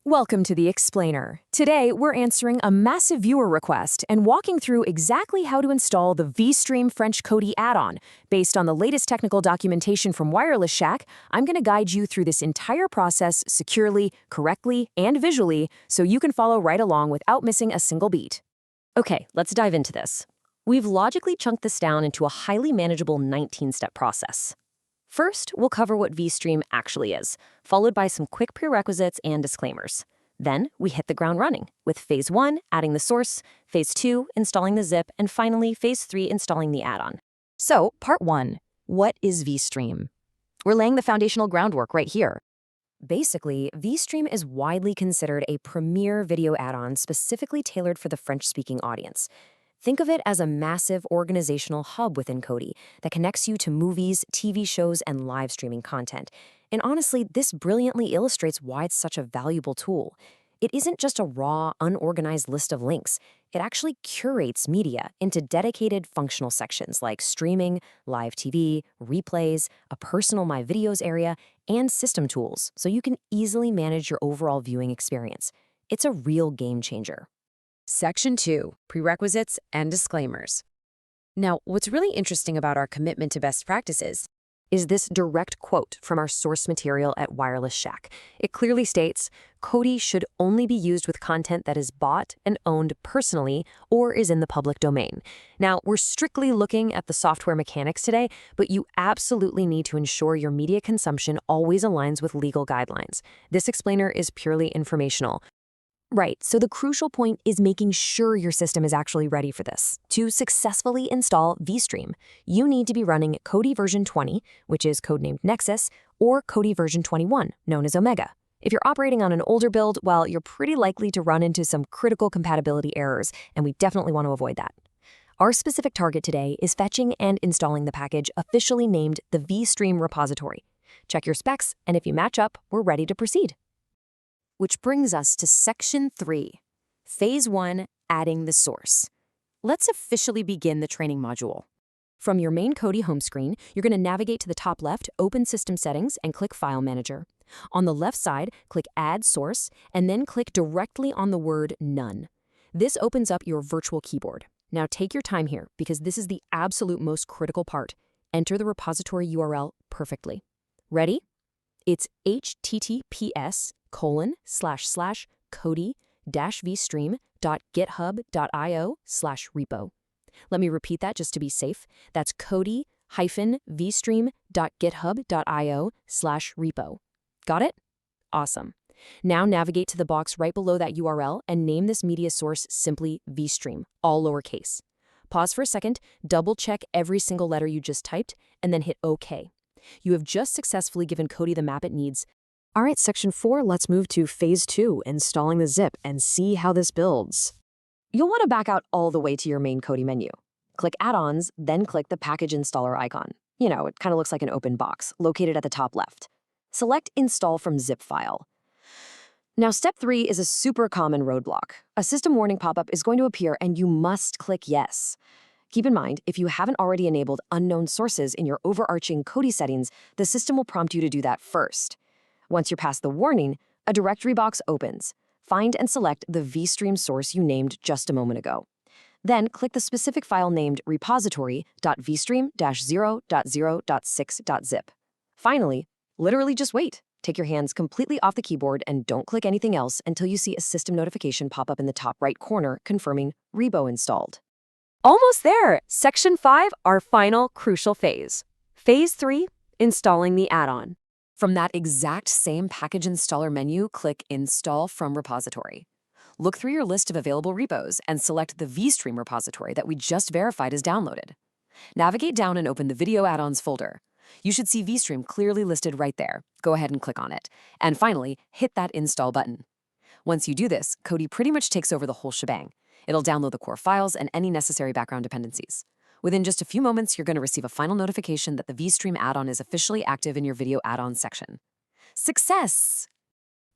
Welcome to the Explainer. Today, we're answering a massive viewer request and walking through exactly how to install the vStream French Kodi Addon. Based on the latest technical documentation from Wireless Shack, I'm going to guide you through this entire process securely, correctly, and visually so you can follow right along without missing a single beat. Okay, let's dive into this. We've logically chunked this down into a highly manageable 19-step process. First, we'll cover what vStream actually is, followed by some quick prerequisites and disclaimers. Then, we hit the ground running, with Phase 1, adding the source, Phase 2, installing the zip, and finally, Phase 3, installing the add-on. So, Part 1. What is vStream? We're laying the foundational groundwork right here. Basically, vStream is widely considered a premier video add-on specifically tailored for the French-speaking audience. Think of it as a massive organizational hub within Kodi that connects you to movies, TV shows, and live streaming content. And honestly, this brilliantly illustrates why it's such a valuable tool. It isn't just a raw, unorganized list of links. It actually curates media into dedicated functional sections like streaming, live TV, replays, a personal My Videos area, and system tools, so you can easily manage your overall viewing experience. It's a real game changer. Section 2. Prerequisites and Disclaimers. Now, what's really interesting about our commitment to best practices is this direct quote from our source material at Wireless Shack. It clearly states, Kodi should only be used with content that is bought and owned personally or is in the public domain. Now, we're strictly looking at the software mechanics today, but you absolutely need to ensure your media consumption always aligns with legal guidelines. This explainer is purely informational. Right, so the crucial point is making sure your system is actually ready for this. To successfully install vStream, you need to be running Kodi version 20, which is codenamed Nexus, or Kodi version 21, known as Omega. If you're operating on an older build, well, you're pretty likely to run into some critical compatibility errors, and we definitely want to avoid that. Our specific target today is fetching and installing the package officially named the vStream repository. Check your specs, and if you match up, we're ready to proceed. Which brings us to Section 3, Phase 1, Adding the Source. Let's officially begin the training module. From your main Kodi home screen, you're going to navigate to the top left, open System Settings, and click File Manager. On the left side, click Add Source, and then click directly on the word None. This opens up your virtual keyboard. Now take your time here, because this is the absolute most critical part. Enter the repository URL perfectly. Ready? It's https://kodi-vstream.github.io/repo. Let me repeat that just to be safe. That's kodi-vstream.github.io/repo. Got it? Awesome. Now navigate to the box right below that URL and name this media source simply vStream, all lowercase. Pause for a second, double-check every single letter you just typed, and then hit OK. You have just successfully given Kodi the map it needs. All right, Section 4, let's move to Phase 2, installing the zip, and see how this builds. You'll want to back out all the way to your main Kodi menu. Click Add-ons, then click the package installer icon. You know, it kind of looks like an open box, located at the top left. Select Install from Zip File. Now, Step 3 is a super common roadblock. A system warning pop-up is going to appear, and you must click Yes. Keep in mind, if you haven't already enabled unknown sources in your overarching Kodi settings, the system will prompt you to do that first. Once you're past the warning, a directory box opens. Find and select the vStream source you named just a moment ago. Then click the specific file named repository.vstream-0.0.6.zip. Finally, literally just wait. Take your hands completely off the keyboard and don't click anything else until you see a system notification pop up in the top right corner confirming Rebo installed. Almost there! Section 5, our final crucial phase. Phase 3, installing the add-on. From that exact same package installer menu, click Install from Repository. Look through your list of available repos and select the vStream repository that we just verified is downloaded. Navigate down and open the Video Add-ons folder. You should see vStream clearly listed right there. Go ahead and click on it. And finally, hit that Install button. Once you do this, Kodi pretty much takes over the whole shebang. It'll download the core files and any necessary background dependencies. Within just a few moments, you're going to receive a final notification that the vStream add-on is officially active in your video add-ons section. Success!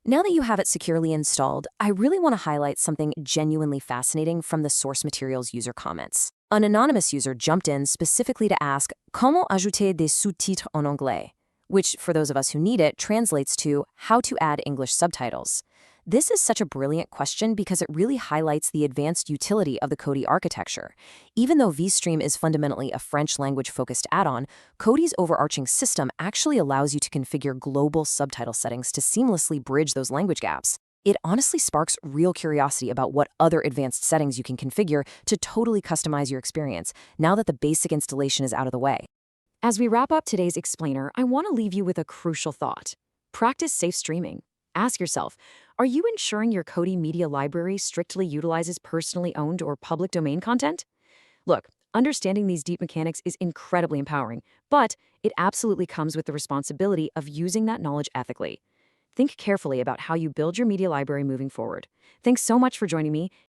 Now that you have it securely installed, I really want to highlight something genuinely fascinating from the source materials user comments. An anonymous user jumped in specifically to ask, Comment ajouter des sous-titres en anglais? Which, for those of us who need it, translates to how to add English subtitles. This is such a brilliant question because it really highlights the advanced utility of the Kodi architecture. Even though vStream is fundamentally a French language-focused add-on, Kodi's overarching system actually allows you to configure global subtitle settings to seamlessly bridge those language gaps. It honestly sparks real curiosity about what other advanced settings you can configure to totally customize your experience, now that the basic installation is out of the way. As we wrap up today's explainer, I want to leave you with a crucial thought. Practice safe streaming. Ask yourself, are you ensuring your Kodi media library strictly utilizes personally owned or public domain content? Look, understanding these deep mechanics is incredibly empowering, but it absolutely comes with the responsibility of using that knowledge ethically. Think carefully about how you build your media library moving forward. Thanks so much for joining me.